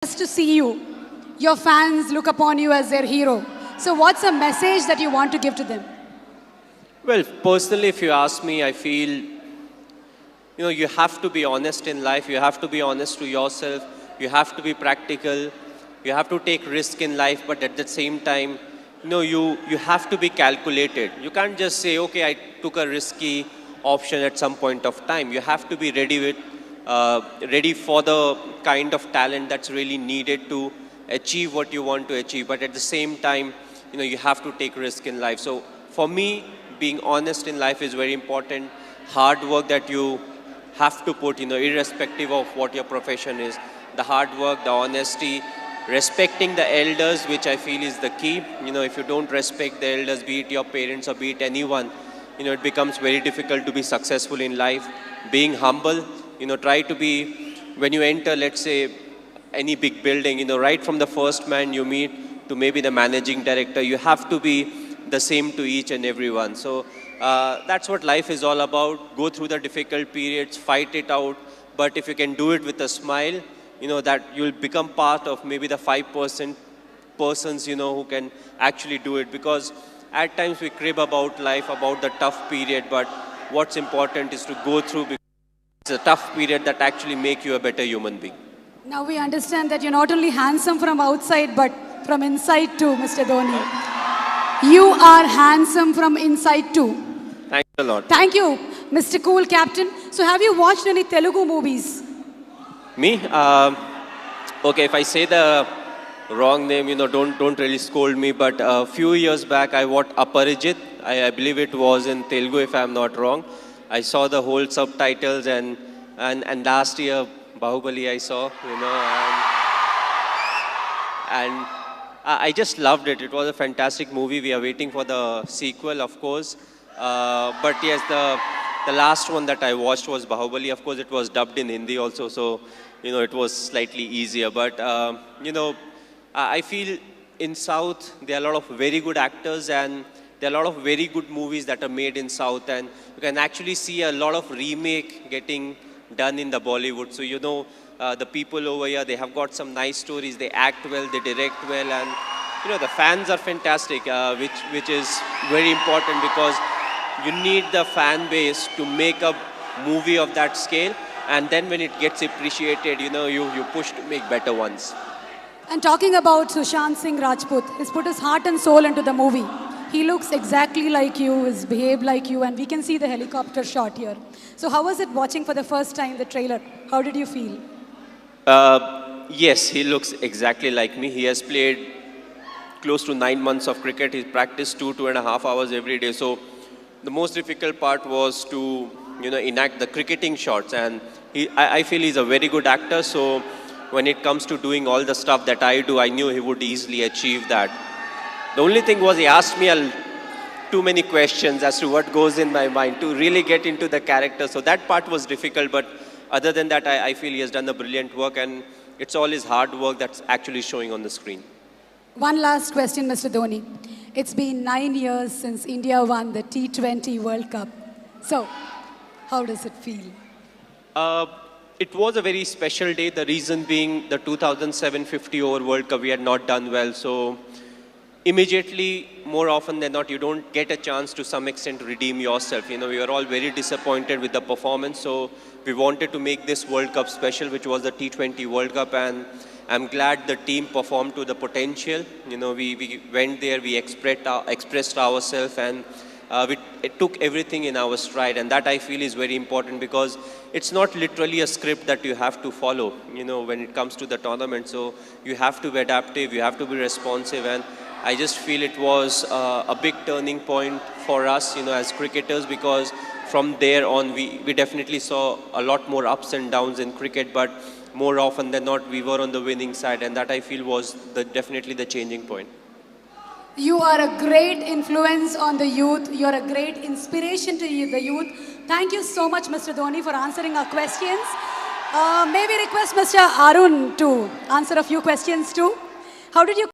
Just to see you. Your fans look upon you as their hero. So what's a message that you want to give to them? Well, personally, if you ask me, I feel, you have to be honest in life. You have to be honest to yourself. You have to be practical. You have to take risk in life, but at the same time, you have to be calculated. You can't just say, okay, I took a risky option at some point of time. You have to be ready for the kind of talent that's really needed to achieve what you want to achieve. But at the same time, you have to take risk in life. So for me, being honest in life is very important. Hard work that you have to put, irrespective of what your profession is. The hard work, the honesty, respecting the elders, which I feel is the key. If you don't respect the elders, be it your parents or be it anyone, it becomes very difficult to be successful in life. Being humble, try to be, when you enter, let's say, any big building, right from the first man you meet to maybe the managing director, you have to be the same to each and everyone. So that's what life is all about. Go through the difficult periods, fight it out. But if you can do it with a smile, that you'll become part of maybe the 5% persons, who can actually do it. Because at times we crib about life, about the tough period, but what's important is to go through, because it's a tough period that actually make you a better human being. Now we understand that you're not only handsome from outside, but from inside too, Mr. Dhoni. You are handsome from inside too. Thanks a lot. Thank you, Mr. Cool Captain. So have you watched any Telugu movies? Me? Okay, if I say the wrong name, don't really scold me. But a few years back, I watched Aparijit. I believe it was in Telugu, if I'm not wrong. I saw the whole subtitles, and last year, Bahubali I saw, and I just loved it. It was a fantastic movie. We are waiting for the sequel, of course. But yes, the last one that I watched was Bahubali. Of course, it was dubbed in Hindi also, so, it was slightly easier. But, I feel in South, there are a lot of very good actors, and there are a lot of very good movies that are made in South, and you can actually see a lot of remake getting done in the Bollywood. So, the people over here, they have got some nice stories, they act well, they direct well, and, the fans are fantastic, which is very important, because you need the fan base to make a movie of that scale, and then when it gets appreciated, you push to make better ones. And talking about Sushant Singh Rajput, he's put his heart and soul into the movie. He looks exactly like you, he's behaved like you, and we can see the helicopter shot here. So how was it watching for the first time the trailer? How did you feel? Yes, he looks exactly like me. He has played close to 9 months of cricket. He's practiced 2.5 hours every day. So the most difficult part was to, enact the cricketing shots. And I feel he's a very good actor. So when it comes to doing all the stuff that I do, I knew he would easily achieve that. The only thing was he asked me too many questions as to what goes in my mind to really get into the character. So that part was difficult, but other than that, I feel he has done a brilliant work, and it's all his hard work that's actually showing on the screen. One last question, Mr. Dhoni. It's been 9 years since India won the T20 World Cup. So, how does it feel? It was a very special day, the reason being the 2007 50-over World Cup, we had not done well. So immediately, more often than not, you don't get a chance to some extent to redeem yourself. We were all very disappointed with the performance. So we wanted to make this World Cup special, which was the T20 World Cup. And I'm glad the team performed to the potential. We went there, we expressed ourselves, and it took everything in our stride. And that I feel is very important, because it's not literally a script that you have to follow, when it comes to the tournament. So you have to be adaptive, you have to be responsive. And I just feel it was a big turning point for us, as cricketers, because from there on, we definitely saw a lot more ups and downs in cricket, but more often than not, we were on the winning side, and that I feel was definitely the changing point. You are a great influence on the youth. You are a great inspiration to the youth. Thank you so much, Mr. Dhoni, for answering our questions. May we request Mr. Arun to answer a few questions too? How did you